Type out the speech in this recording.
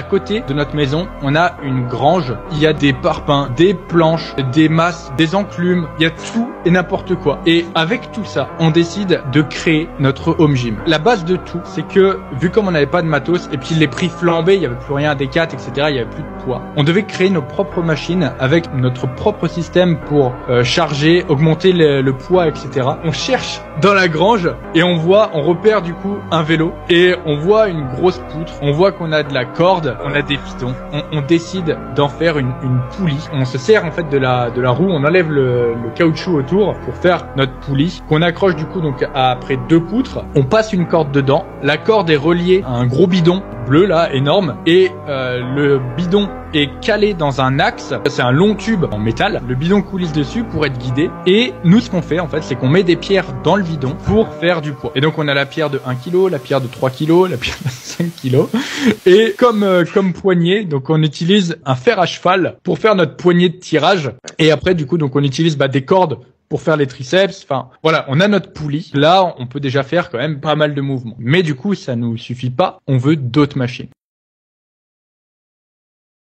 À côté de notre maison, on a une grange. Il y a des parpaings, des planches, des masses, des enclumes. Il y a tout et n'importe quoi. Et avec tout ça, on décide de créer notre home gym. La base de tout, c'est que vu comme on n'avait pas de matos et puis les prix flambaient, il n'y avait plus rien à Decat, etc. Il n'y avait plus de poids. On devait créer nos propres machines avec notre propre système pour charger, augmenter le poids, etc. On cherche dans la grange et on repère du coup un vélo et on voit une grosse poutre. On voit qu'on a de la corde, on a des pitons. On décide d'en faire une poulie. On se sert en fait de la roue, on enlève le caoutchouc autour pour faire notre poulie qu'on accroche du coup donc après 2 poutres. On passe une corde dedans. La corde est reliée à un gros bidon bleu là, énorme, et le bidon est calé dans un axe. C'est un long tube en métal. Le bidon coulisse dessus pour être guidé. Et nous, ce qu'on fait en fait, c'est qu'on met des pierres dans le bidon pour faire du poids. Et donc on a la pierre de 1 kg, la pierre de 3 kg, la pierre de 5 kg. Et comme poignée, donc on utilise un fer à cheval pour faire notre poignée de tirage. Et après du coup, donc on utilise des cordes pour faire les triceps. Enfin, voilà, on a notre poulie. Là, on peut déjà faire quand même pas mal de mouvements. Mais du coup, ça nous suffit pas. On veut d'autres machines.